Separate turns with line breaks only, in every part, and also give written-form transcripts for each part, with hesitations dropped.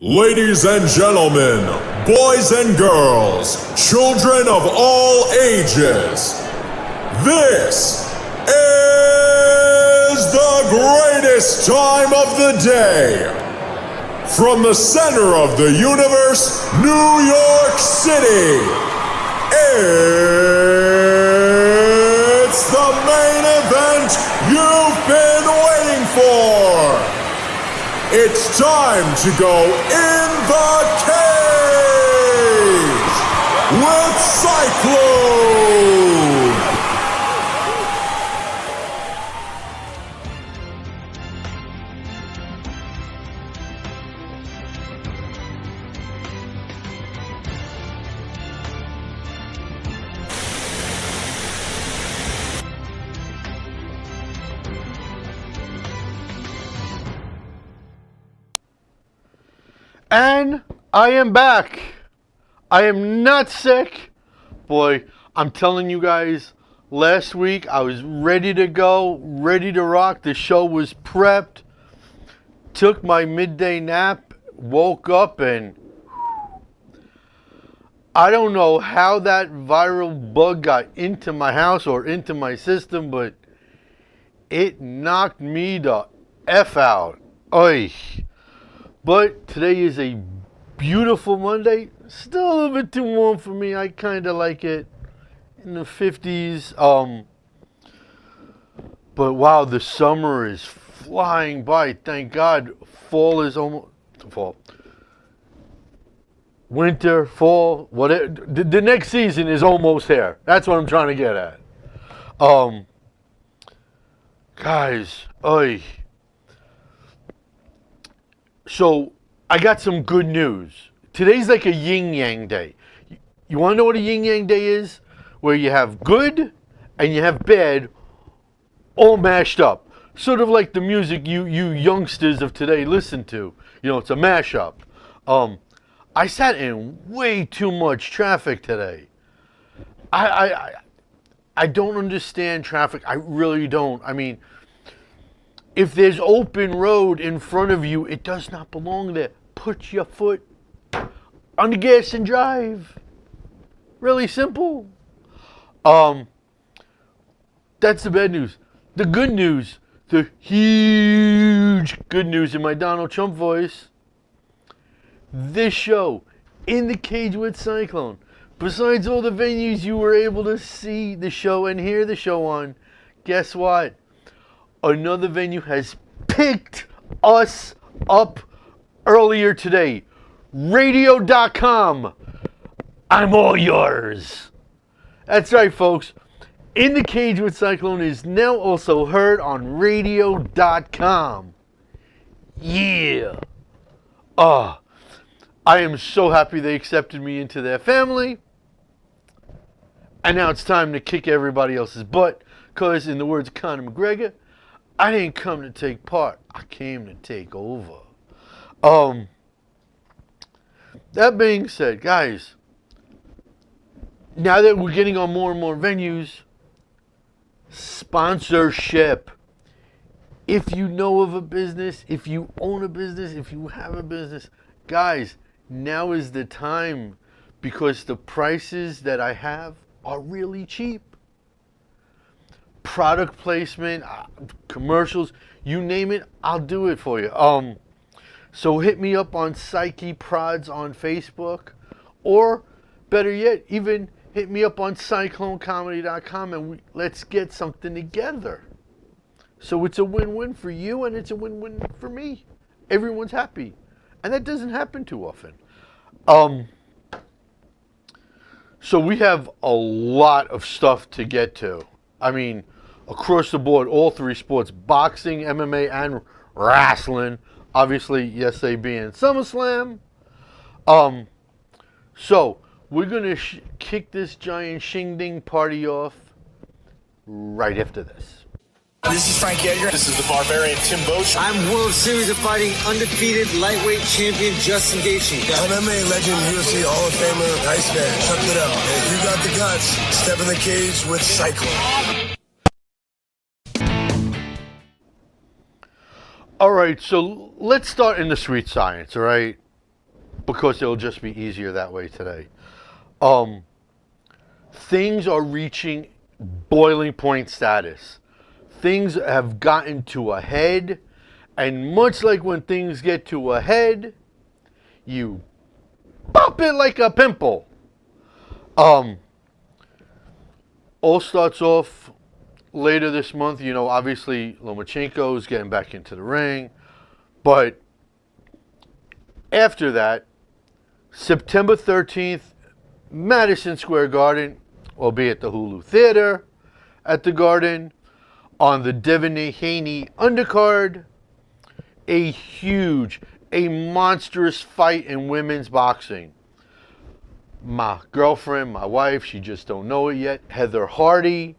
Ladies and gentlemen, boys and girls, children of all ages, this is the greatest time of the day. From the center of the universe, New York City, it's the main event you've been waiting for. It's time to go in the cage with Cyclone.
And I am back. I am not sick. Boy, I'm telling you guys, last week I was ready to go, ready to rock. The show was prepped. Took my midday nap, woke up, and I don't know how that viral bug got into my house or into my system, but it knocked me the F out. Oy. But today is a beautiful Monday. Still a little bit too warm for me. I kind of like it in the 50s. But wow, the summer is flying by. Thank God. Fall is almost fall. Winter, fall, whatever. The next season is almost here. That's what I'm trying to get at. Guys, oy. So, I got some good news. Today's like a yin-yang day. You want to know what a yin-yang day is? Where you have good and you have bad all mashed up. Sort of like the music you youngsters of today listen to. You know, it's a mashup. I sat in way too much traffic today. I don't understand traffic. I really don't. I mean, if there's open road in front of you, it does not belong there. Put your foot on the gas and drive. Really simple. That's the bad news. The good news, the huge good news in my Donald Trump voice. This show, In the Cage with Cyclone, besides all the venues you were able to see the show and hear the show on, guess what? Another venue has picked us up earlier today. Radio.com. I'm all yours. That's right, folks. In the Cage with Cyclone is now also heard on Radio.com. Yeah. I am so happy they accepted me into their family. And now it's time to kick everybody else's butt. Because, in the words of Conor McGregor, I didn't come to take part. I came to take over. That being said, guys, now that we're getting on more and more venues, sponsorship. If you know of a business, if you own a business, if you have a business, guys, now is the time because the prices that I have are really cheap. Product placement, commercials, you name it, I'll do it for you. So hit me up on Psyche Prods on Facebook, or better yet, even hit me up on CycloneComedy.com and let's get something together. So it's a win-win for you and it's a win-win for me. Everyone's happy. And that doesn't happen too often. So we have a lot of stuff to get to. I mean, across the board, all three sports, boxing, MMA, and wrestling. Obviously, yes, they be in SummerSlam. So, we're going to kick this giant shing-ding party off right after this.
This is Frank Edgar.
This is the Barbarian Tim Bosch.
I'm World Series of Fighting undefeated lightweight champion Justin Gaethje.
MMA legend, UFC Hall of Famer, Iceman. Check it out. If you got the guts, step in the cage with Cyclone.
All right, so let's start in the sweet science, all right? because it'll just be easier that way today. Things are reaching boiling point status. Things have gotten to a head, and much like when things get to a head, you pop it like a pimple. All starts off later this month. You know, obviously Lomachenko is getting back into the ring, but after that, September 13th, Madison Square Garden, will be at the Hulu Theater at the Garden. On the Devin Haney undercard, a monstrous fight in women's boxing. My girlfriend, my wife, she just don't know it yet, Heather Hardy,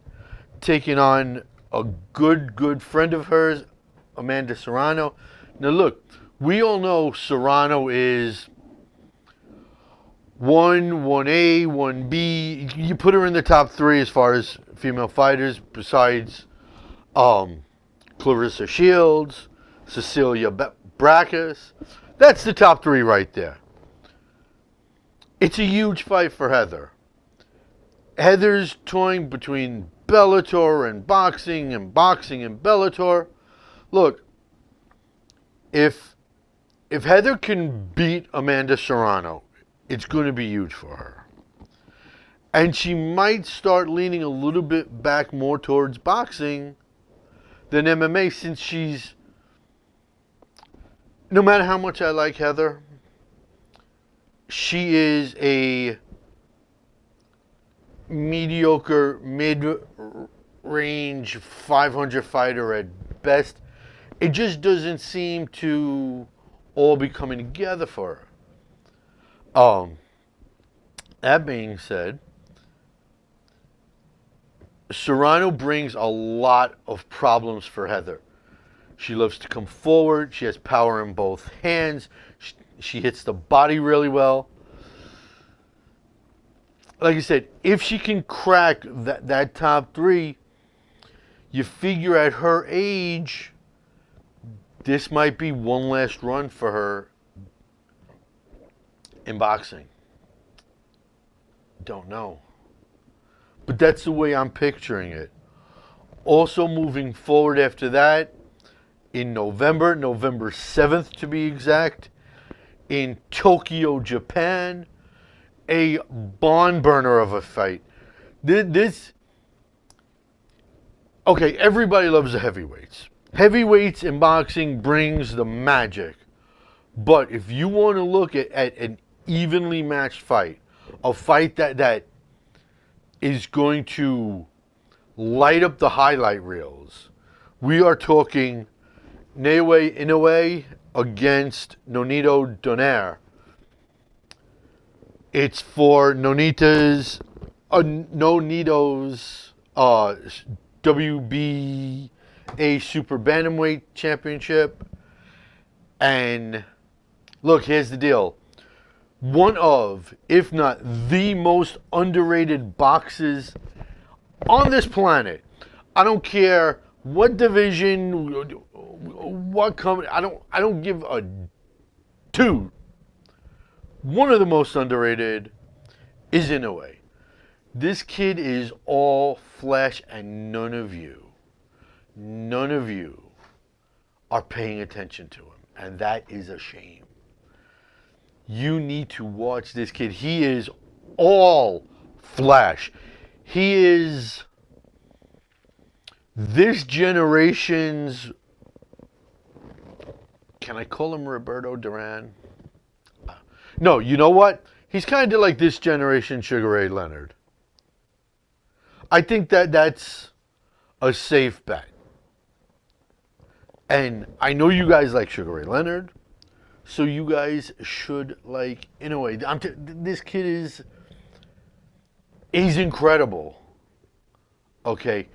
taking on a good friend of hers, Amanda Serrano. Now look, we all know Serrano is 1A, 1B. You put her in the top 3 as far as female fighters, besides Clarissa Shields, Cecilia Brækhus. That's the top 3 right there. It's a huge fight for Heather. Heather's toying between Bellator and boxing and Bellator. Look, if Heather can beat Amanda Serrano, it's going to be huge for her. And she might start leaning a little bit back more towards boxing than MMA, since she's, no matter how much I like Heather, she is a mediocre, mid-range 500 fighter at best. It just doesn't seem to all be coming together for her. That being said, Serrano brings a lot of problems for Heather. She loves to come forward. She has power in both hands. She hits the body really well. Like I said, if she can crack that top 3, you figure at her age, this might be one last run for her in boxing. Don't know. But that's the way I'm picturing it. Also moving forward after that, in November 7th to be exact, in Tokyo, Japan, a barn burner of a fight. Okay, everybody loves the heavyweights. Heavyweights in boxing brings the magic. But if you want to look at an evenly matched fight, a fight that is going to light up the highlight reels, we are talking Naoya Inoue against Nonito Donaire. It's for Nonito's WBA Super Bantamweight Championship. And look, here's the deal. One of, if not the most underrated boxers on this planet. I don't care what division, what company, I don't give a toot. One of the most underrated is Inoue. This kid is all flesh, and none of you are paying attention to him. And that is a shame. You need to watch this kid. He is all flash. He is this generation's, can I call him Roberto Duran? No, you know what? He's kind of like this generation Sugar Ray Leonard. I think that's a safe bet. And I know you guys like Sugar Ray Leonard, so you guys should like Inoue. This kid he's incredible. Okay?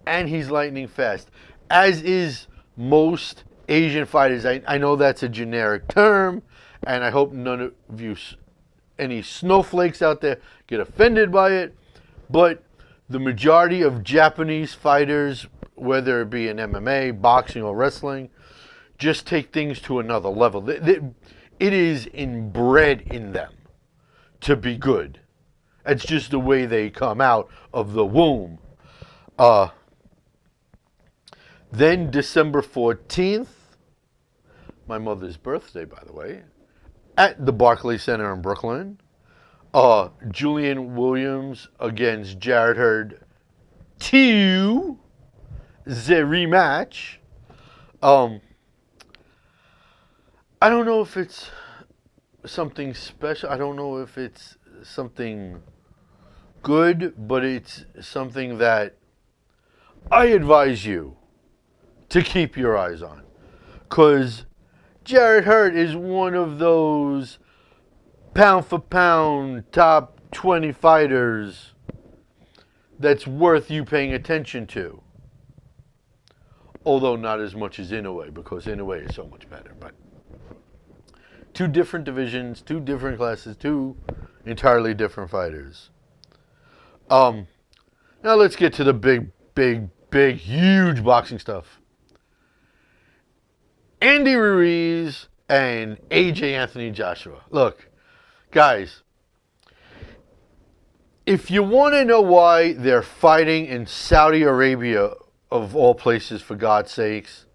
And he's lightning fast. As is most Asian fighters. I know that's a generic term, and I hope none of you, any snowflakes out there, get offended by it. But the majority of Japanese fighters, whether it be in MMA, boxing, or wrestling, just take things to another level. It is inbred in them to be good. It's just the way they come out of the womb. Then December 14th, my mother's birthday, by the way, at the Barclays Center in Brooklyn. Julian Williams against Jarrett Hurd 2, the rematch. I don't know if it's something special. I don't know if it's something good, but it's something that I advise you to keep your eyes on. Because Jarrett Hurd is one of those pound for pound top 20 fighters that's worth you paying attention to. Although not as much as Inoue, because Inoue is so much better. But two different divisions, two different classes, two entirely different fighters. Now let's get to the big, huge boxing stuff. Andy Ruiz and AJ Anthony Joshua. Look, guys, if you want to know why they're fighting in Saudi Arabia, of all places, for God's sakes,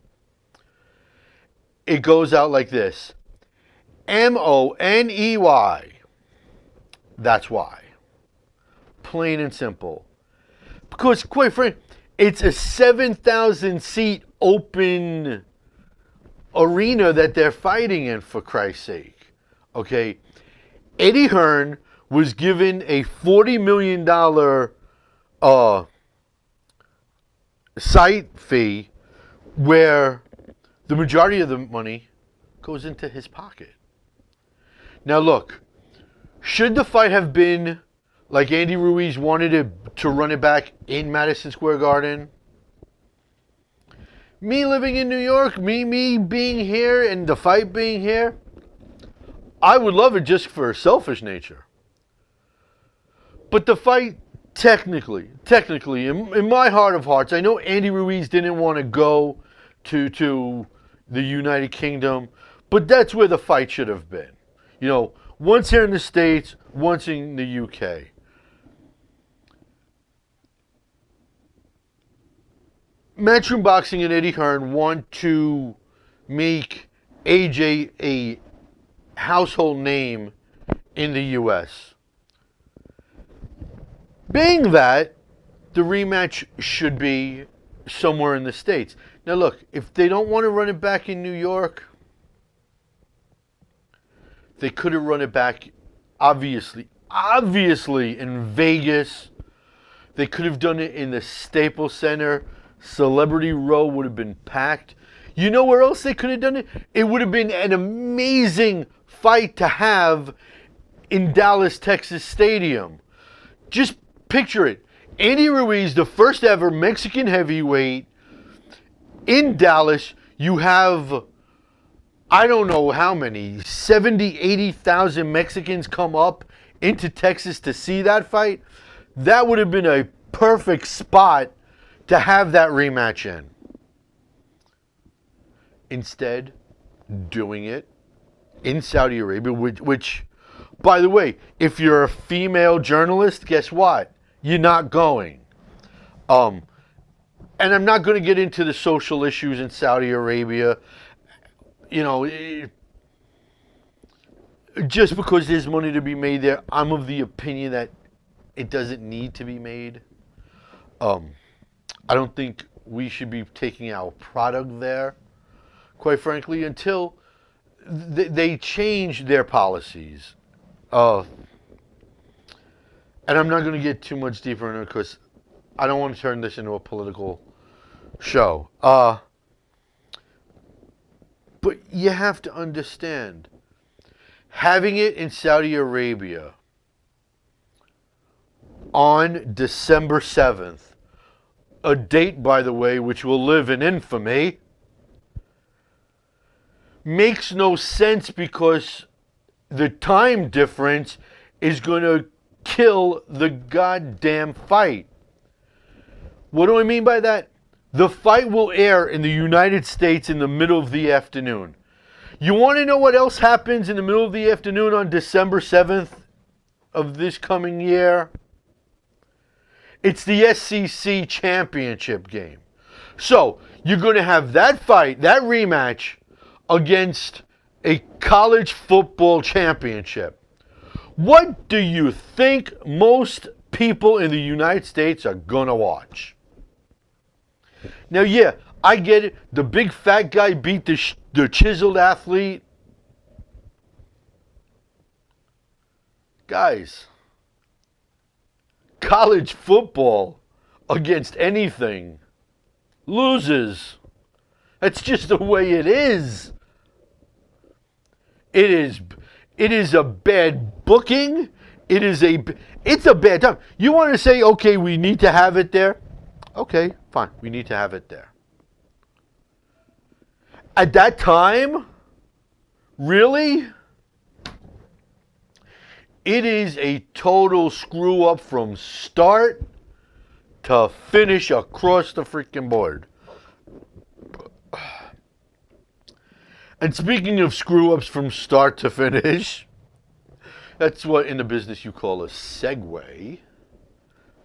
it goes out like this. Money. That's why. Plain and simple. Because, quite frankly, it's a 7,000 seat open arena that they're fighting in, for Christ's sake. Okay? Eddie Hearn was given a $40 million site fee where the majority of the money goes into his pocket. Now look, should the fight have been like Andy Ruiz wanted to run it back in Madison Square Garden? Me living in New York, me being here and the fight being here, I would love it just for a selfish nature. But the fight, technically, in my heart of hearts, I know Andy Ruiz didn't want to go to the United Kingdom, but that's where the fight should have been. You know, once here in the States, once in the UK. Matchroom Boxing and Eddie Hearn want to make AJ a household name in the US. Being that, the rematch should be somewhere in the States. Now look, if they don't want to run it back in New York, they could have run it back, obviously, in Vegas. They could have done it in the Staples Center. Celebrity Row would have been packed. You know where else they could have done it? It would have been an amazing fight to have in Dallas, Texas Stadium. Just picture it. Andy Ruiz, the first ever Mexican heavyweight in Dallas. You have, I don't know how many, 70, 80,000 Mexicans come up into Texas to see that fight. That would have been a perfect spot to have that rematch in. Instead, doing it in Saudi Arabia, which, by the way, if you're a female journalist, guess what? You're not going. And I'm not going to get into the social issues in Saudi Arabia. You know, just because there's money to be made there, I'm of the opinion that it doesn't need to be made. I don't think we should be taking our product there, quite frankly, until they change their policies. And I'm not going to get too much deeper into it because I don't want to turn this into a political show. But you have to understand, having it in Saudi Arabia on December 7th, a date, by the way, which will live in infamy, makes no sense because the time difference is going to kill the goddamn fight. What do I mean by that? The fight will air in the United States in the middle of the afternoon. You want to know what else happens in the middle of the afternoon on December 7th of this coming year? It's the SEC championship game. So, you're going to have that fight, that rematch, against a college football championship. What do you think most people in the United States are going to watch? Now, yeah, I get it. The big fat guy beat the chiseled athlete. Guys, college football against anything loses. That's just the way it is. It is a bad booking. It's a bad time. You want to say, okay, we need to have it there? Okay, fine. We need to have it there. At that time, really? It is a total screw up from start to finish across the freaking board. And speaking of screw ups from start to finish, that's what in the business you call a segue.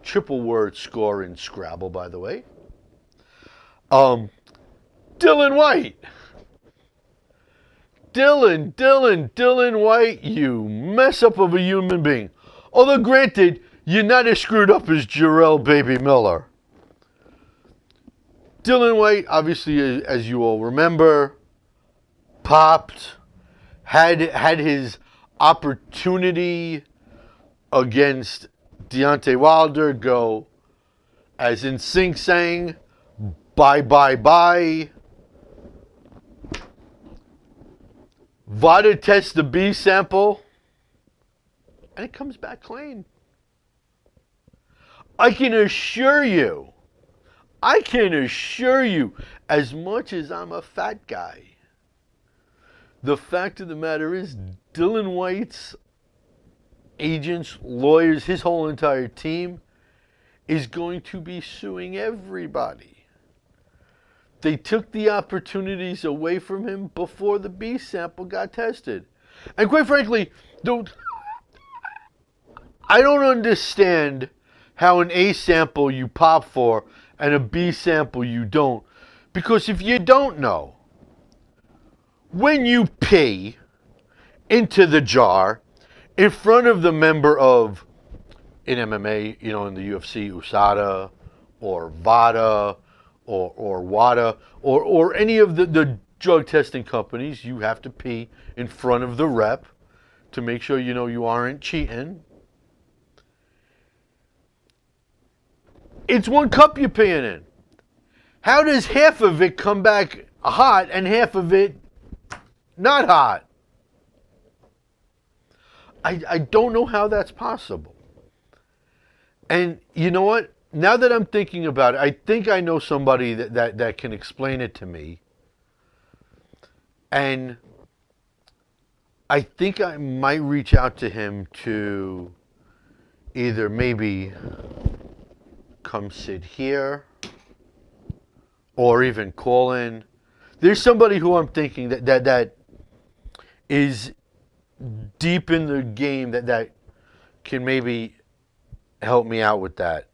Triple word score in Scrabble, by the way. Dylan White. Dylan White, you mess up of a human being. Although granted, you're not as screwed up as Jarrell Baby Miller. Dylan White, obviously, as you all remember, popped, had his opportunity against Deontay Wilder go, as NSYNC sang, bye, bye, bye. VADA tests the B sample, and it comes back clean. I can assure you, as much as I'm a fat guy, the fact of the matter is Dylan White's agents, lawyers, his whole entire team is going to be suing everybody. They took the opportunities away from him before the B sample got tested. And quite frankly, I don't understand how an A sample you pop for and a B sample you don't. Because if you don't know, when you pee into the jar in front of the member of, in MMA, in the UFC, USADA or VADA or WADA or any of the drug testing companies, you have to pee in front of the rep to make sure you aren't cheating. It's one cup you're peeing in. How does half of it come back hot and half of it not hot? I don't know how that's possible. And you know what? Now that I'm thinking about it, I think I know somebody that can explain it to me. And I think I might reach out to him to either maybe come sit here or even call in. There's somebody who I'm thinking that is deep in the game that can maybe help me out with that.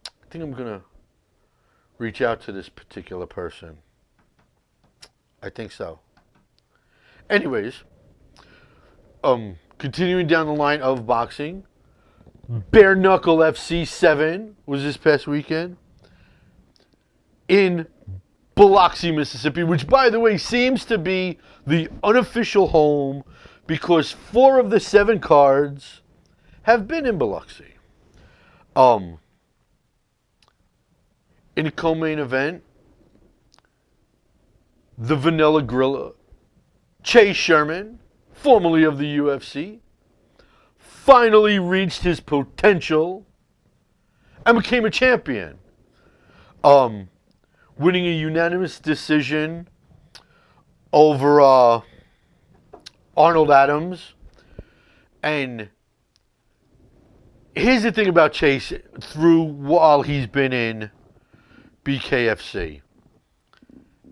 I think I'm going to reach out to this particular person. I think so. Anyways, continuing down the line of boxing, Bare Knuckle FC 7 was this past weekend in Biloxi, Mississippi, which, by the way, seems to be the unofficial home because 4 of the 7 cards have been in Biloxi. In a co-main event, the Vanilla Gorilla, Chase Sherman, formerly of the UFC, finally reached his potential and became a champion. Winning a unanimous decision over Arnold Adams. And here's the thing about Chase while he's been in BKFC.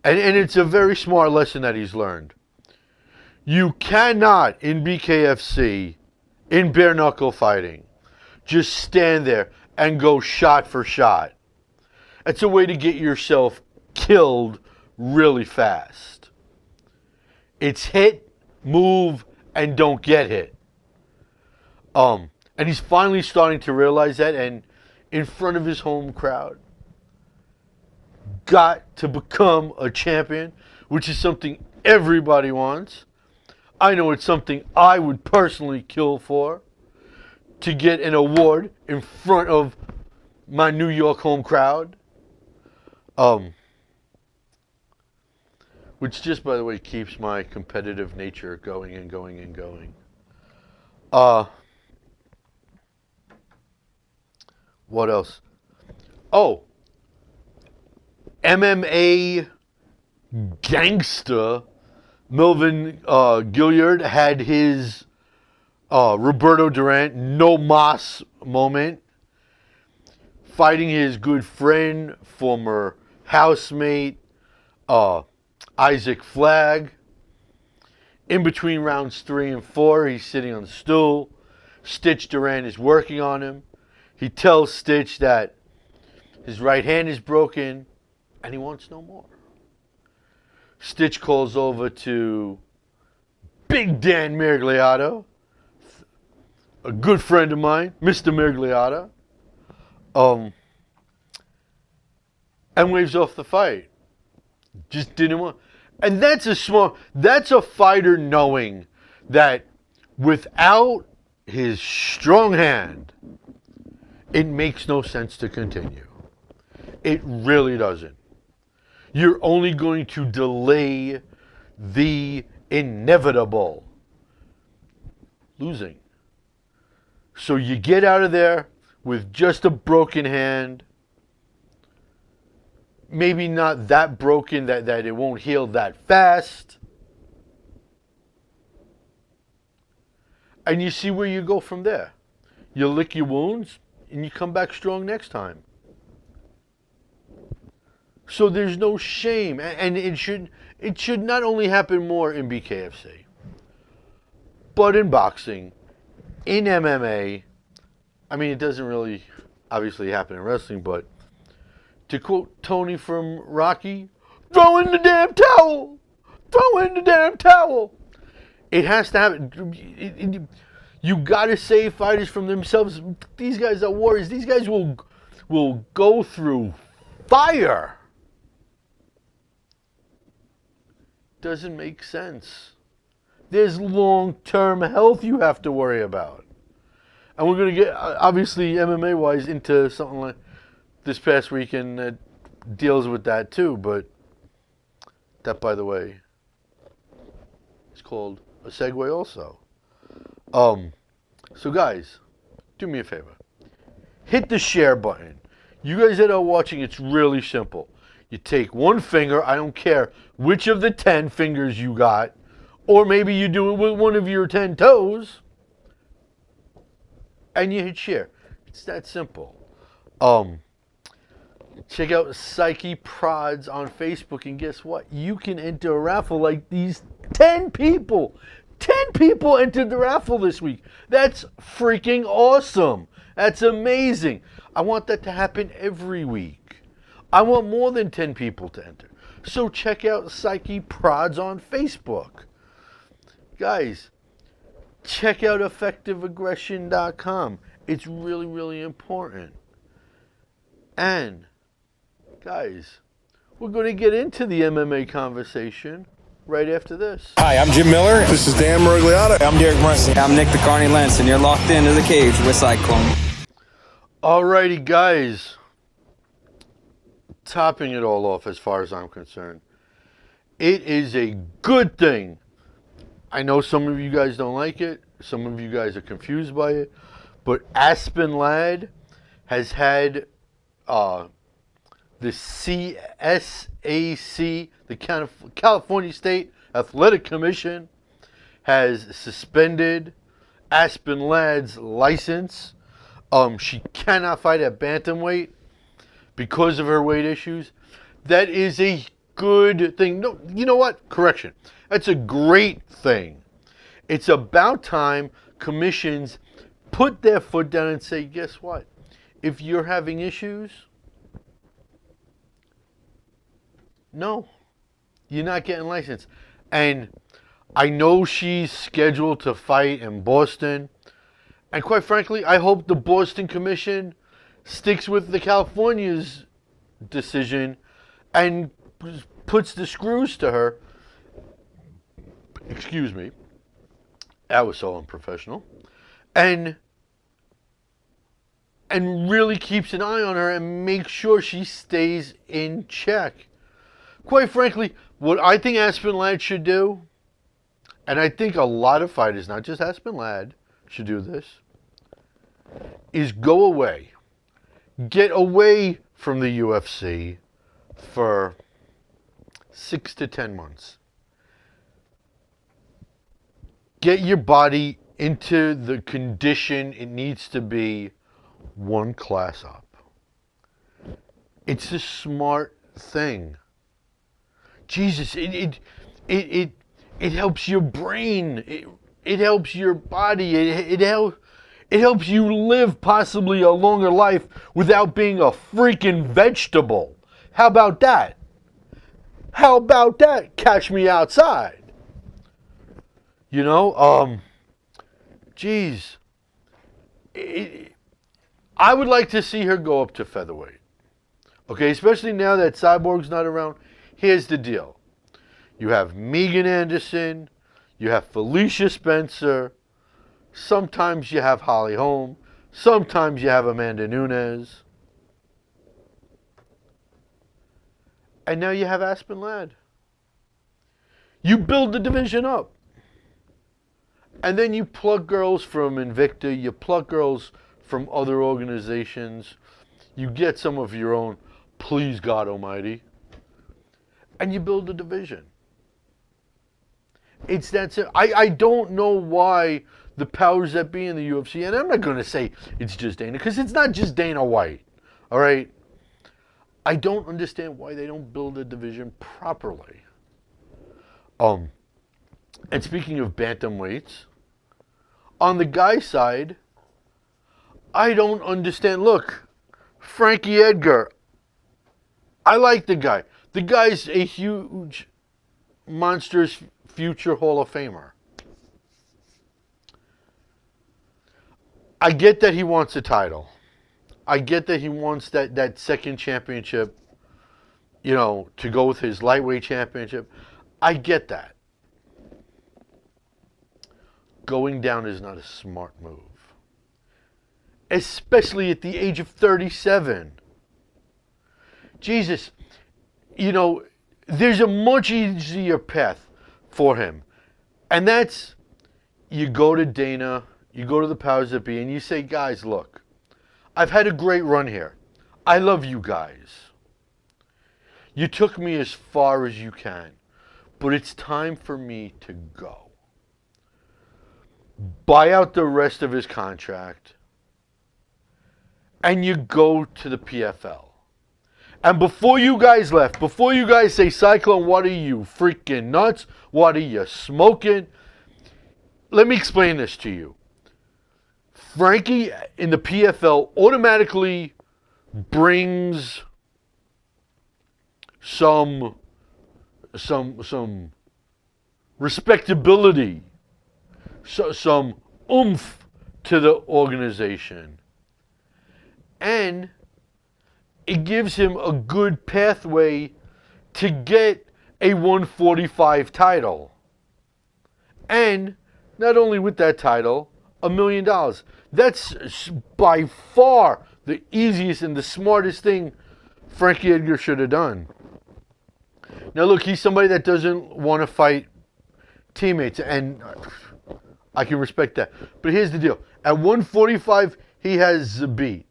And it's a very smart lesson that he's learned. You cannot, in BKFC, in bare knuckle fighting, just stand there and go shot for shot. It's a way to get yourself killed really fast. It's hit, move, and don't get hit. And he's finally starting to realize that, and in front of his home crowd, got to become a champion, which is something everybody wants. I know it's something I would personally kill for, to get an award in front of my New York home crowd. Which just, by the way, keeps my competitive nature going and going and going. What else? Oh, MMA gangster Melvin Gilliard had his Roberto Durant no mas moment, fighting his good friend, former housemate, Isaac Flagg. In between rounds 3 and 4, he's sitting on the stool. Stitch Durant is working on him. He tells Stitch that his right hand is broken and he wants no more. Stitch calls over to Big Dan Miragliata, a good friend of mine, Mr. Miragliata, and waves off the fight. Just didn't want. And that's a fighter knowing that without his strong hand, it makes no sense to continue. It really doesn't. You're only going to delay the inevitable. Losing. So you get out of there with just a broken hand. Maybe not that broken that it won't heal that fast. And you see where you go from there. You lick your wounds and you come back strong next time. So there's no shame. And it should not only happen more in BKFC, but in boxing, in MMA. I mean, it doesn't really obviously happen in wrestling, but to quote Tony from Rocky, throw in the damn towel! Throw in the damn towel! It has to happen. You got to save fighters from themselves. These guys are warriors. These guys will go through fire. Doesn't make sense. There's long-term health you have to worry about. And we're going to get, obviously, MMA-wise, into something like this past weekend that deals with that too. But that, by the way, is called a segue also. So guys, do me a favor. Hit the share button. You guys that are watching, it's really simple. You take one finger, I don't care which of the 10 fingers you got, or maybe you do it with one of your 10 toes, and you hit share. It's that simple. Check out Psyche Prods on Facebook, and guess what? You can enter a raffle like these 10 people. 10 people entered the raffle this week. That's freaking awesome. That's amazing. I want that to happen every week. I want more than 10 people to enter. So check out Psyche Prods on Facebook. Guys, check out effectiveaggression.com. It's really, really important. And, guys, we're going to get into the MMA conversation right after this.
Hi, I'm Jim Miller.
This is Dan Miragliata.
I'm Derek Brunson.
I'm Nick the Carney Lentz, and you're locked into the cage with Cyclone.
Alrighty, guys. Topping it all off as far as I'm concerned. It is a good thing. I know some of you guys don't like it. Some of you guys are confused by it. But Aspen Ladd has had the CSAC, the California State Athletic Commission, has suspended Aspen Ladd's license. She cannot fight at bantamweight because of her weight issues. That is a good thing. No, you know what? Correction. That's a great thing. It's about time commissions put their foot down and say, guess what? If you're having issues, no, you're not getting licensed. And I know she's scheduled to fight in Boston. And quite frankly, I hope the Boston Commission sticks with the California's decision and puts the screws to her. Excuse me. That was so unprofessional. And really keeps an eye on her and makes sure she stays in check. Quite frankly, what I think Aspen Ladd should do, and I think a lot of fighters, not just Aspen Ladd, should do this, is go away. Get away from the UFC for 6 to 10 months. Get your body into the condition it needs to be one class up. It's a smart thing. Jesus, it helps your brain. It helps your body. It helps you live possibly a longer life without being a freaking vegetable. How about that? How about that? Catch me outside. You know, geez. I would like to see her go up to featherweight. Okay, especially now that Cyborg's not around. Here's the deal. You have Megan Anderson. You have Felicia Spencer. Sometimes you have Holly Holm. Sometimes you have Amanda Nunes. And now you have Aspen Ladd. You build the division up. And then you plug girls from Invicta. You plug girls from other organizations. You get some of your own, please God Almighty. And you build a division. It's that simple. I don't know why the powers that be in the UFC, and I'm not going to say it's just Dana, because it's not just Dana White, all right? I don't understand why they don't build a division properly. And speaking of bantamweights, on the guy side, I don't understand. Look, Frankie Edgar, I like the guy. The guy's a huge, monstrous future Hall of Famer. I get that he wants a title. I get that he wants that second championship, you know, to go with his lightweight championship. I get that. Going down is not a smart move. Especially at the age of 37. Jesus, you know, there's a much easier path for him. And that's, you go to Dana, you go to the powers that be, and you say, guys, look, I've had a great run here. I love you guys. You took me as far as you can, but it's time for me to go. Buy out the rest of his contract, and you go to the PFL. And before you guys left, before you guys say, Cyclone, what are you, freaking nuts? What are you smoking? Let me explain this to you. Frankie in the PFL automatically brings some respectability, some oomph to the organization. And it gives him a good pathway to get a 145 title. And not only with that title, $1 million. That's by far the easiest and the smartest thing Frankie Edgar should have done. Now look, he's somebody that doesn't want to fight teammates, and I can respect that. But here's the deal. At 145, he has Zabit.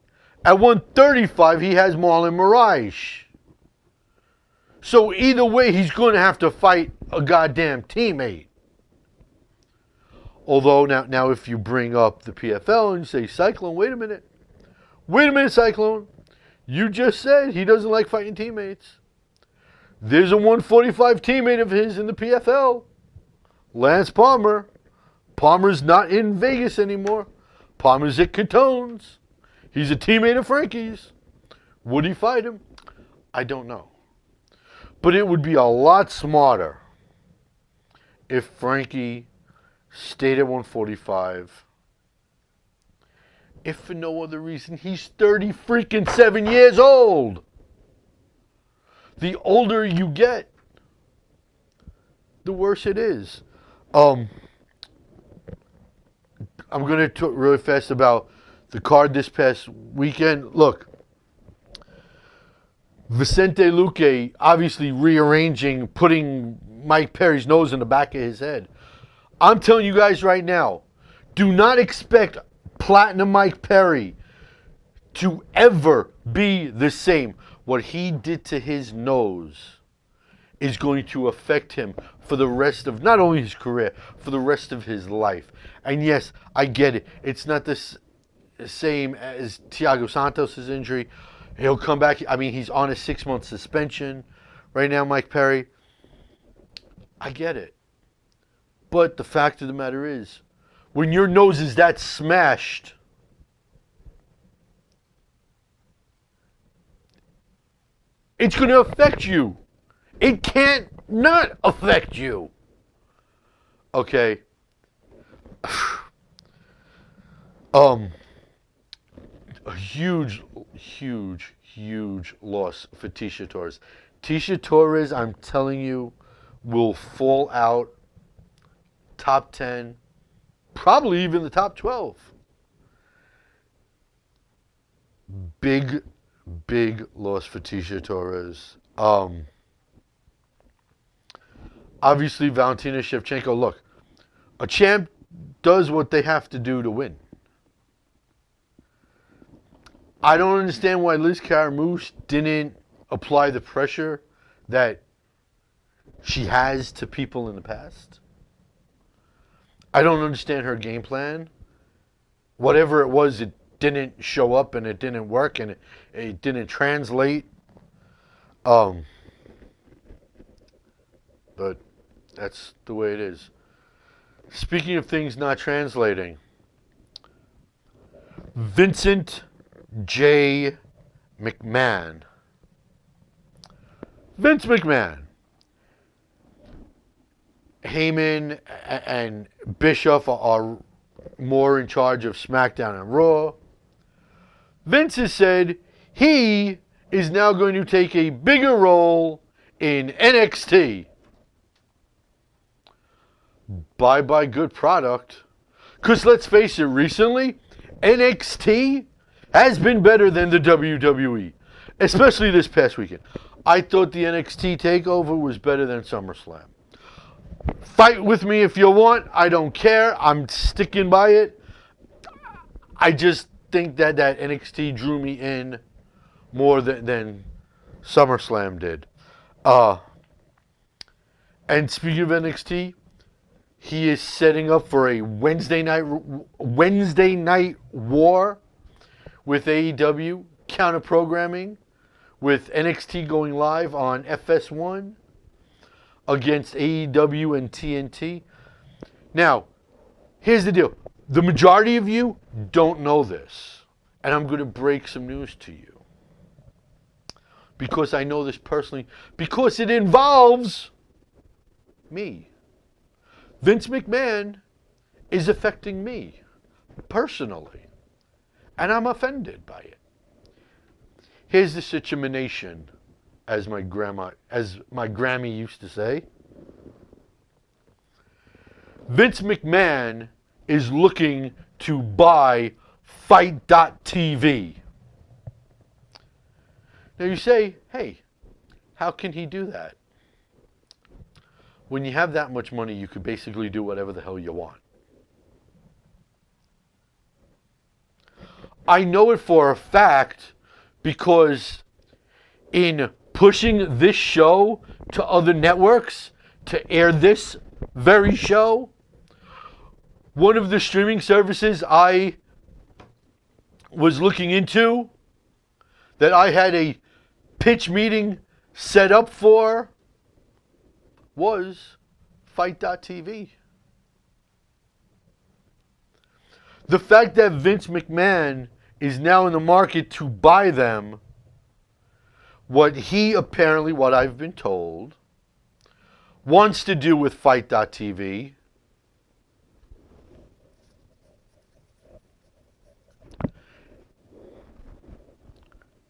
At 135, he has Marlon Moraes. So either way, he's going to have to fight a goddamn teammate. Although, now if you bring up the PFL and you say, Cyclone, wait a minute, Cyclone. You just said he doesn't like fighting teammates. There's a 145 teammate of his in the PFL. Lance Palmer. Palmer's not in Vegas anymore. Palmer's at Catone's. He's a teammate of Frankie's. Would he fight him? I don't know. But it would be a lot smarter if Frankie stayed at 145. If for no other reason, he's 7 years old. The older you get, the worse it is. I'm going to talk really fast about the card this past weekend. Look, Vicente Luque obviously rearranging, putting Mike Perry's nose in the back of his head. I'm telling you guys right now, do not expect Platinum Mike Perry to ever be the same. What he did to his nose is going to affect him for the rest of not only his career, for the rest of his life. And yes, I get it. It's not the same as Thiago Santos' injury. He'll come back. I mean, he's on a 6-month suspension right now, Mike Perry. I get it. But the fact of the matter is, when your nose is that smashed, it's going to affect you. It can't not affect you. Okay. A huge loss for Tisha Torres. Tisha Torres, I'm telling you, will fall out top 10, probably even the top 12. Big loss for Tisha Torres. Obviously, Valentina Shevchenko, look, a champ does what they have to do to win. I don't understand why Liz Caramoose didn't apply the pressure that she has to people in the past. I don't understand her game plan. Whatever it was, it didn't show up and it didn't work and it didn't translate. But that's the way it is. Speaking of things not translating, Vincent J. McMahon. Vince McMahon. Heyman and Bischoff are more in charge of SmackDown and Raw. Vince has said he is now going to take a bigger role in NXT. Bye-bye good product. Because let's face it, recently, NXT has been better than the WWE. Especially this past weekend. I thought the NXT TakeOver was better than SummerSlam. Fight with me if you want. I don't care. I'm sticking by it. I just think that NXT drew me in more than SummerSlam did. And speaking of NXT, he is setting up for a Wednesday night war with AEW, counter-programming, with NXT going live on FS1 against AEW and TNT. Now, here's the deal. The majority of you don't know this, and I'm going to break some news to you. Because I know this personally, because it involves me. Vince McMahon is affecting me personally, and I'm offended by it. Here's the situation, as my Grammy used to say. Vince McMahon is looking to buy Fight.tv. Now you say, hey, how can he do that? When you have that much money, you could basically do whatever the hell you want. I know it for a fact because in pushing this show to other networks to air this very show, one of the streaming services I was looking into, that I had a pitch meeting set up for, was Fight.tv. The fact that Vince McMahon is now in the market to buy them, what he apparently, what I've been told, wants to do with Fight.tv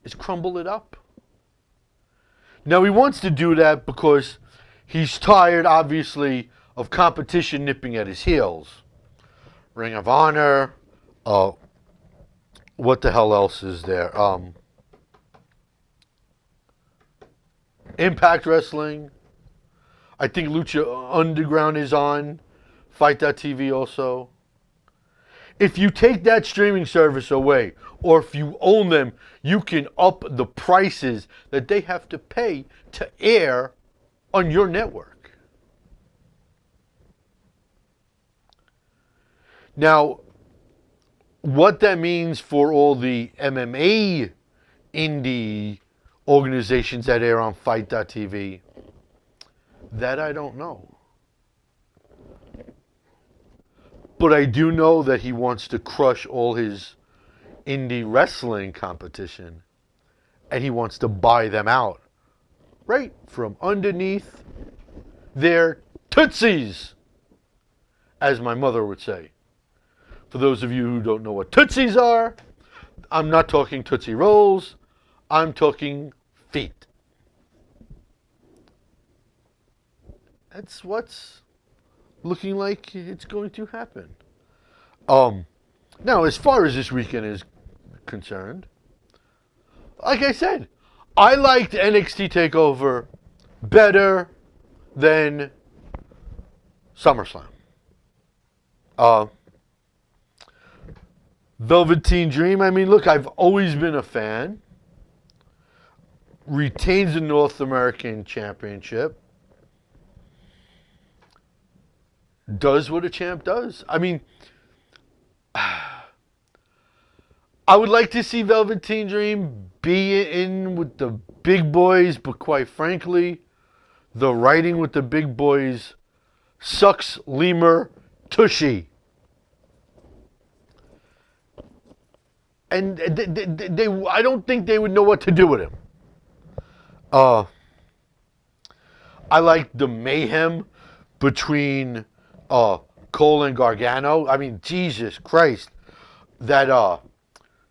is crumble it up. Now, he wants to do that because he's tired, obviously, of competition nipping at his heels. Ring of Honor, what the hell else is there? Impact Wrestling. I think Lucha Underground is on Fight.tv also. If you take that streaming service away, or if you own them, you can up the prices that they have to pay to air on your network. Now, what that means for all the MMA indie organizations that air on Fight.tv, that I don't know. But I do know that he wants to crush all his indie wrestling competition, and he wants to buy them out right from underneath their tootsies, as my mother would say. For those of you who don't know what tootsies are, I'm not talking Tootsie Rolls, I'm talking feet. That's what's looking like it's going to happen. Now, as far as this weekend is concerned, like I said, I liked NXT TakeOver better than SummerSlam. Velveteen Dream, I mean, look, I've always been a fan. Retains the North American Championship. Does what a champ does. I mean, I would like to see Velveteen Dream be in with the big boys, but quite frankly, the writing with the big boys sucks lemur tushy. And they I don't think they would know what to do with him. I like the mayhem between Cole and Gargano. I mean, Jesus Christ. That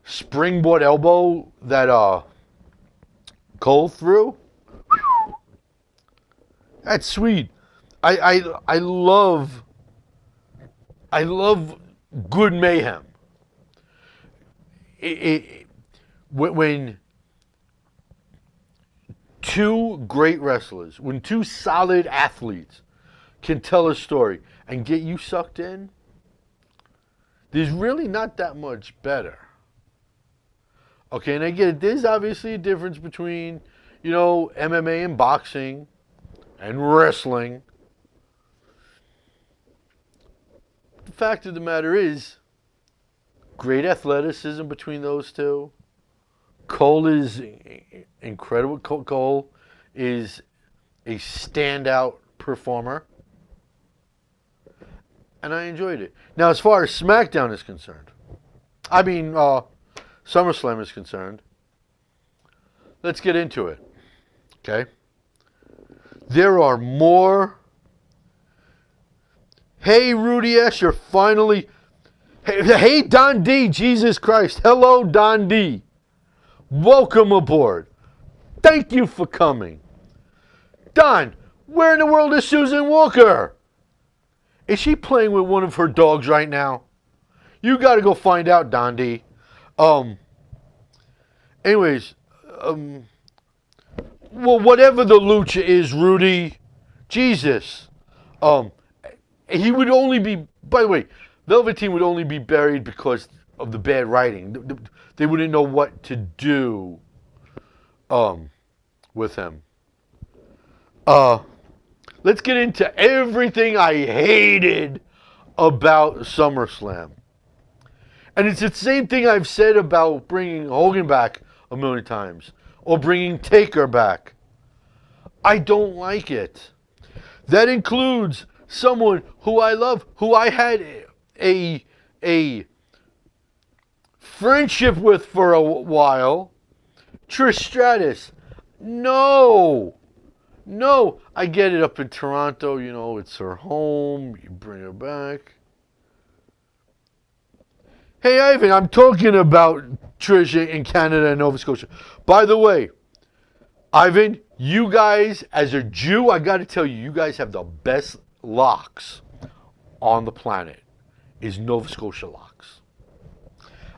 springboard elbow that Cole threw. That's sweet. I love good mayhem. When two great wrestlers, when two solid athletes can tell a story and get you sucked in, there's really not that much better. Okay, and I get it. There's obviously a difference between, MMA and boxing and wrestling. The fact of the matter is, great athleticism between those two. Cole is incredible. Cole is a standout performer. And I enjoyed it. Now, as far as SmackDown is concerned, SummerSlam is concerned, let's get into it. Okay? There are more. Hey, Rudy S., you're finally. Hey, Don D, Jesus Christ. Hello, Don D. Welcome aboard. Thank you for coming. Don, where in the world is Susan Walker? Is she playing with one of her dogs right now? You got to go find out, Don D. Anyways, well, whatever the lucha is, Rudy, Jesus, he would only be, by the way, Velveteen would only be buried because of the bad writing. They wouldn't know what to do with him. Let's get into everything I hated about SummerSlam. And it's the same thing I've said about bringing Hogan back a million times or bringing Taker back. I don't like it. That includes someone who I love, who I had a friendship with for a while, Trish Stratus. No. I get it up in Toronto, it's her home. You bring her back. Hey, Ivan, I'm talking about Trish in Canada and Nova Scotia. By the way, Ivan, you guys, as a Jew, I got to tell you, you guys have the best locks on the planet, is Nova Scotia locks.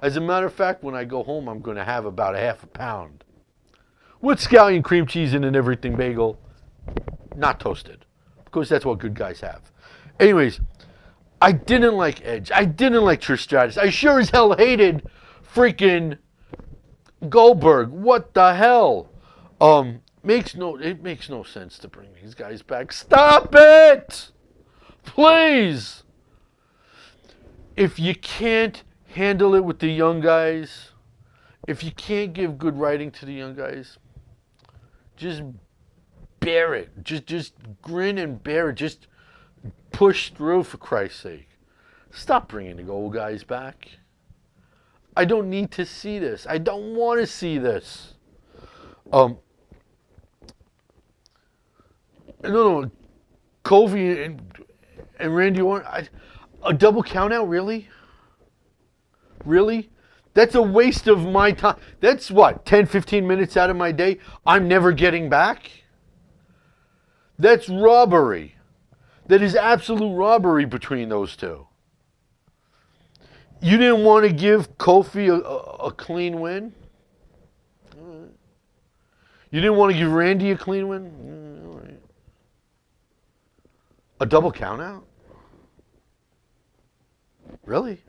As a matter of fact, when I go home, I'm going to have about a half a pound with scallion cream cheese in an everything bagel, not toasted, because that's what good guys have. Anyways, I didn't like Edge. I didn't like Trish Stratus. I sure as hell hated freaking Goldberg. What the hell? It makes no sense to bring these guys back. Stop it! Please! If you can't handle it with the young guys, if you can't give good writing to the young guys, just bear it. Just grin and bear it. Just push through, for Christ's sake. Stop bringing the old guys back. I don't need to see this. I don't want to see this. No. Kofi and Randy Orton. A double count out, really? Really? That's a waste of my time. That's what, 10, 15 minutes out of my day I'm never getting back? That's robbery. That is absolute robbery between those two. You didn't want to give Kofi a clean win? All right. You didn't want to give Randy a clean win? All right. A double count out? Really?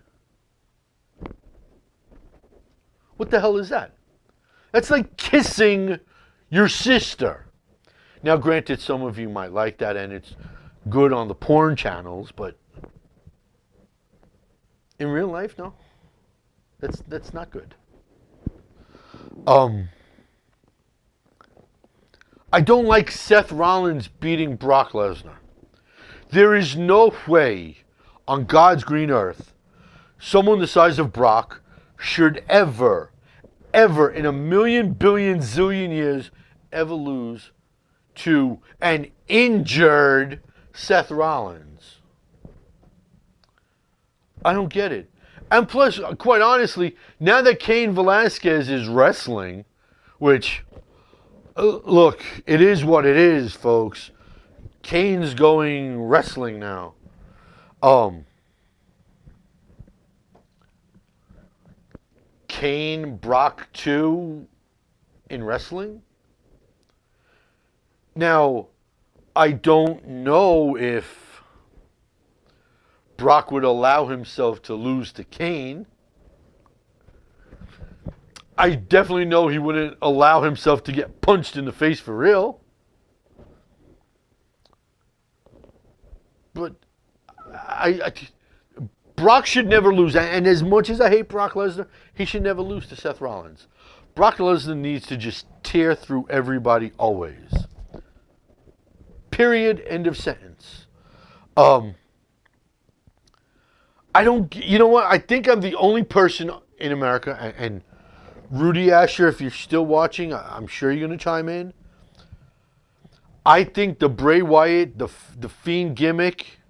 What the hell is that? That's like kissing your sister. Now, granted, some of you might like that, and it's good on the porn channels, but in real life, no. That's not good. I don't like Seth Rollins beating Brock Lesnar. There is no way on God's green earth someone the size of Brock should ever in a million, billion, zillion years ever lose to an injured Seth Rollins. I don't get it. And plus, quite honestly, now that Cain Velasquez is wrestling, which, look, it is what it is, folks. Cain's going wrestling now. Kane, Brock 2 in wrestling? Now, I don't know if Brock would allow himself to lose to Kane. I definitely know he wouldn't allow himself to get punched in the face for real. But Brock should never lose. And as much as I hate Brock Lesnar, he should never lose to Seth Rollins. Brock Lesnar needs to just tear through everybody always. Period. End of sentence. I don't, you know what? I think I'm the only person in America, and Rudy Asher, if you're still watching, I'm sure you're going to chime in. I think the Bray Wyatt, the Fiend gimmick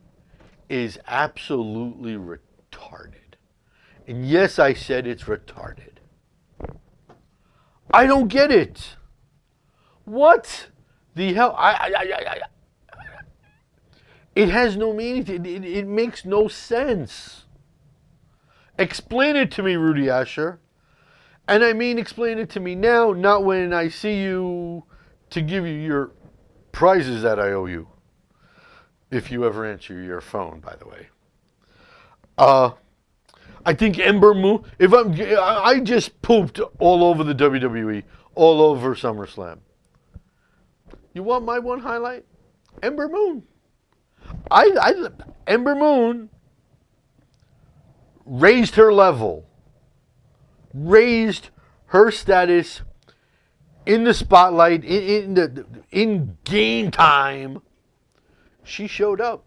is absolutely retarded. And yes, I said it's retarded. I don't get it. What the hell? It has no meaning. It makes no sense. Explain it to me, Rudy Asher. And I mean explain it to me now, not when I see you to give you your prizes that I owe you. If you ever answer your phone, by the way. I think Ember Moon, I just pooped all over the WWE, all over SummerSlam. You want my one highlight? Ember Moon. Ember Moon raised her level, raised her status in the spotlight, in game time. She showed up,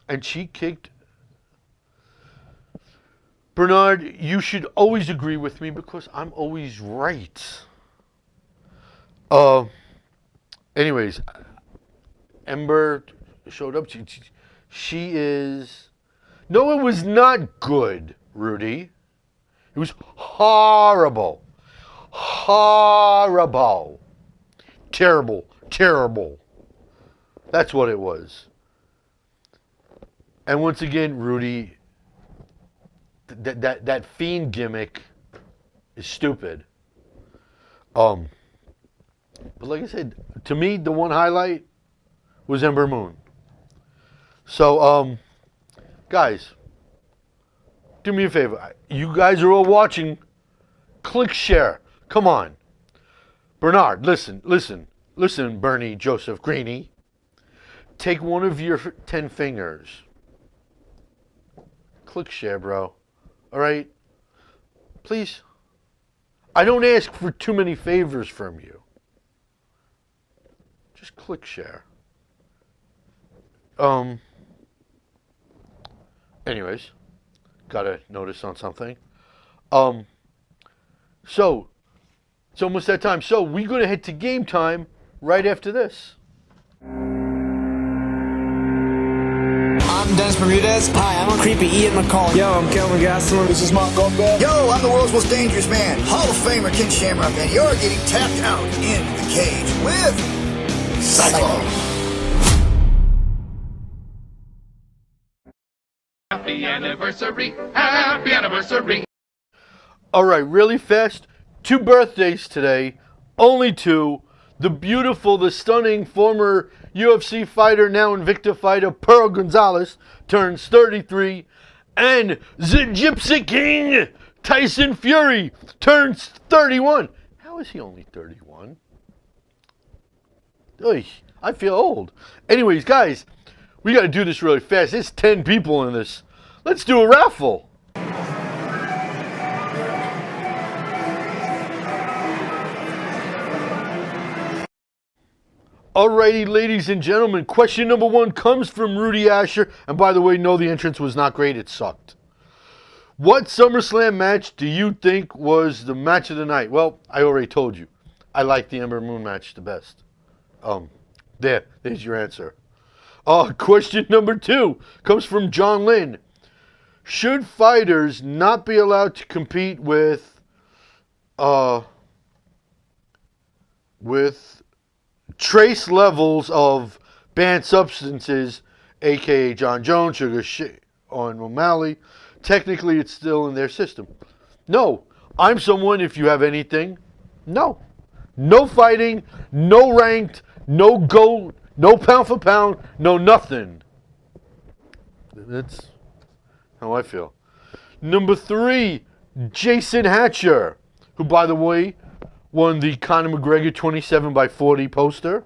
and she kicked Bernard, you should always agree with me because I'm always right. Anyways, Ember showed up. She is. No, it was not good, Rudy. It was horrible. Horrible. Terrible. Terrible. That's what it was. And once again, Rudy, that Fiend gimmick is stupid. But like I said, to me, the one highlight was Ember Moon. So, guys, do me a favor. You guys are all watching. Click share. Come on. Bernard, listen, Bernie Joseph Greeny. Take one of your 10 fingers. Click share, bro. All right? Please. I don't ask for too many favors from you. Just click share. Anyways, got a notice on something. So it's almost that time. So we're going to head to game time right after this.
I'm Dennis Bermudez. Hi, I'm Creepy Ian McCall. Yo, I'm Kelvin Gastelum.
This is Mark Goldberg.
Yo, I'm the world's most dangerous man, Hall of Famer Ken Shamrock, and you're getting tapped out in the cage with Cyclone.
Happy anniversary, happy anniversary.
All right, really fast. 2 birthdays today, only 2. The beautiful, the stunning former UFC fighter, now Invicta fighter, Pearl Gonzalez, turns 33. And the Gypsy King, Tyson Fury, turns 31. How is he only 31? Oy, I feel old. Anyways, guys, we got to do this really fast. There's 10 people in this. Let's do a raffle. Alrighty, ladies and gentlemen, question number 1 comes from Rudy Asher. And by the way, no, the entrance was not great. It sucked. What SummerSlam match do you think was the match of the night? Well, I already told you. I like the Ember Moon match the best. There's your answer. Question number 2 comes from John Lynn. Should fighters not be allowed to compete with trace levels of banned substances, aka John Jones, Sugar on O'Malley? Technically, it's still in their system. No, I'm someone. If you have anything, no fighting, no ranked, no gold, no pound for pound, no nothing. That's how I feel. Number 3, Jason Hatcher, who, by the way, won the Conor McGregor 27/40 poster.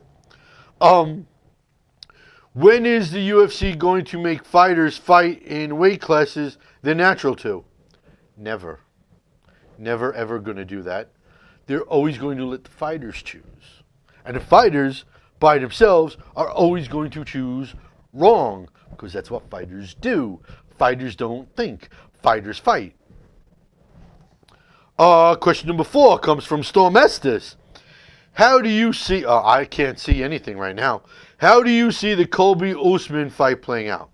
When is the UFC going to make fighters fight in weight classes they're natural to? Never. Never, ever going to do that. They're always going to let the fighters choose. And the fighters, by themselves, are always going to choose wrong, because that's what fighters do. Fighters don't think. Fighters fight. Question number 4 comes from Storm Estes. How do you see... I can't see anything right now. How do you see the Colby Usman fight playing out?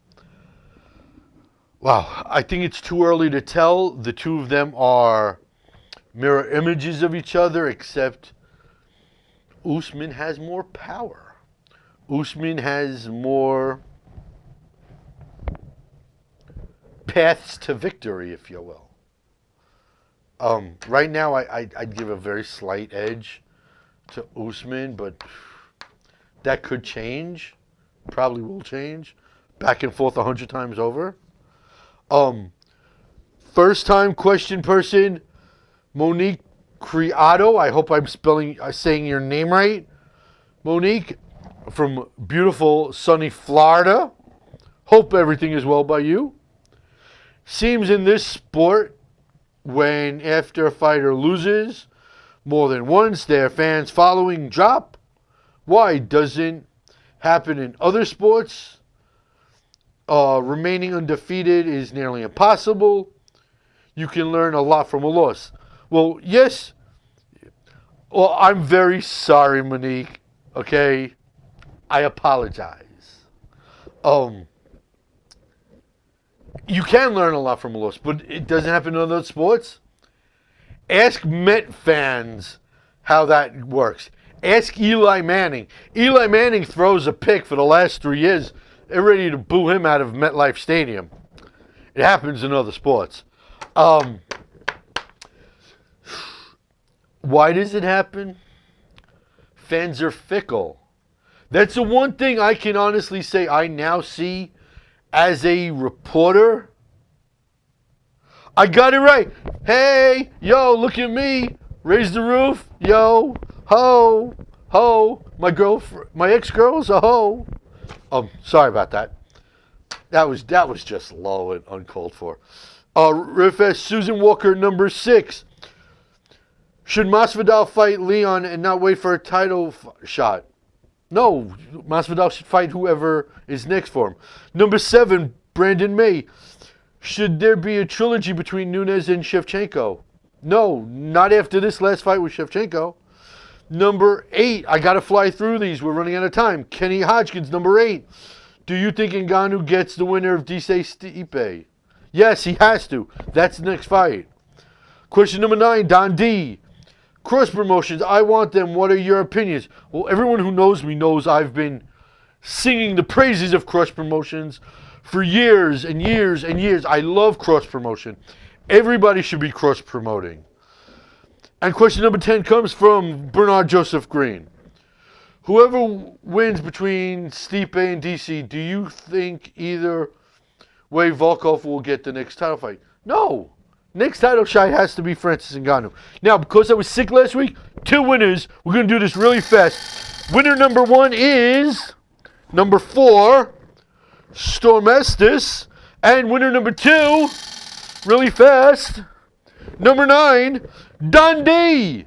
Wow, I think it's too early to tell. The two of them are mirror images of each other, except Usman has more power. Usman has more paths to victory, if you will. Right now, I'd give a very slight edge to Usman, but that could change. Probably will change. Back and forth 100 times over. First time question person, Monique Criado. I hope I'm saying your name right. Monique, from beautiful sunny Florida. Hope everything is well by you. Seems in this sport, when after a fighter loses more than once, their fans following drop. Why doesn't happen in other sports? Remaining undefeated is nearly impossible. you can learn a lot from a loss. Well, yes. Well, I'm very sorry, Monique. Okay? I apologize. You can learn a lot from a loss, but it doesn't happen in other sports. Ask Met fans how that works. Ask Eli Manning. Eli Manning throws a pick for the last 3 years. They're ready to boo him out of MetLife Stadium. It happens in other sports. Why does it happen? Fans are fickle. That's the one thing I can honestly say I now see as a reporter. I got it right. Hey, yo, look at me. Raise the roof. Yo, ho, ho. My ex-girl's a ho. Sorry about that. That was just low and uncalled for. Riff Susan Walker, number 6. Should Masvidal fight Leon and not wait for a title shot? No, Masvidal should fight whoever is next for him. Number 7, Brandon May. Should there be a trilogy between Nunes and Shevchenko? No, not after this last fight with Shevchenko. Number 8, I got to fly through these. We're running out of time. Kenny Hodgkins, number 8. Do you think Ngannou gets the winner of Stipe? Yes, he has to. That's the next fight. Question number 9, Don D. Cross promotions, I want them. What are your opinions? Well, everyone who knows me knows I've been singing the praises of cross promotions for years and years and years. I love cross promotion. Everybody should be cross promoting. And question number 10 comes from Bernard Joseph Green. Whoever wins between Stipe and DC, do you think either way Volkov will get the next title fight? No. Next title shot has to be Francis Ngannou. Now, because I was sick last week, 2 winners. We're going to do this really fast. Winner number 1 is number 4, Storm Estes. And winner number 2, really fast, number 9, Dundee.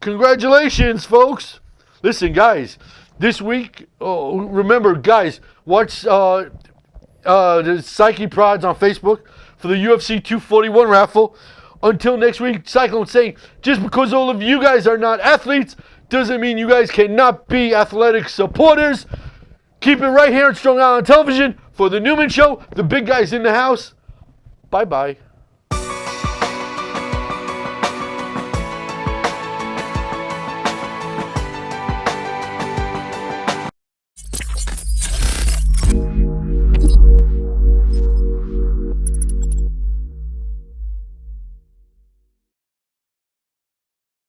Congratulations, folks. Listen, guys, this week, remember, guys, watch the Psyche Prods on Facebook for the UFC 241 raffle. Until next week, Cyclone saying, just because all of you guys are not athletes doesn't mean you guys cannot be athletic supporters. Keep it right here on Strong Island Television for the Newman Show. The big guy's in the house. Bye-bye.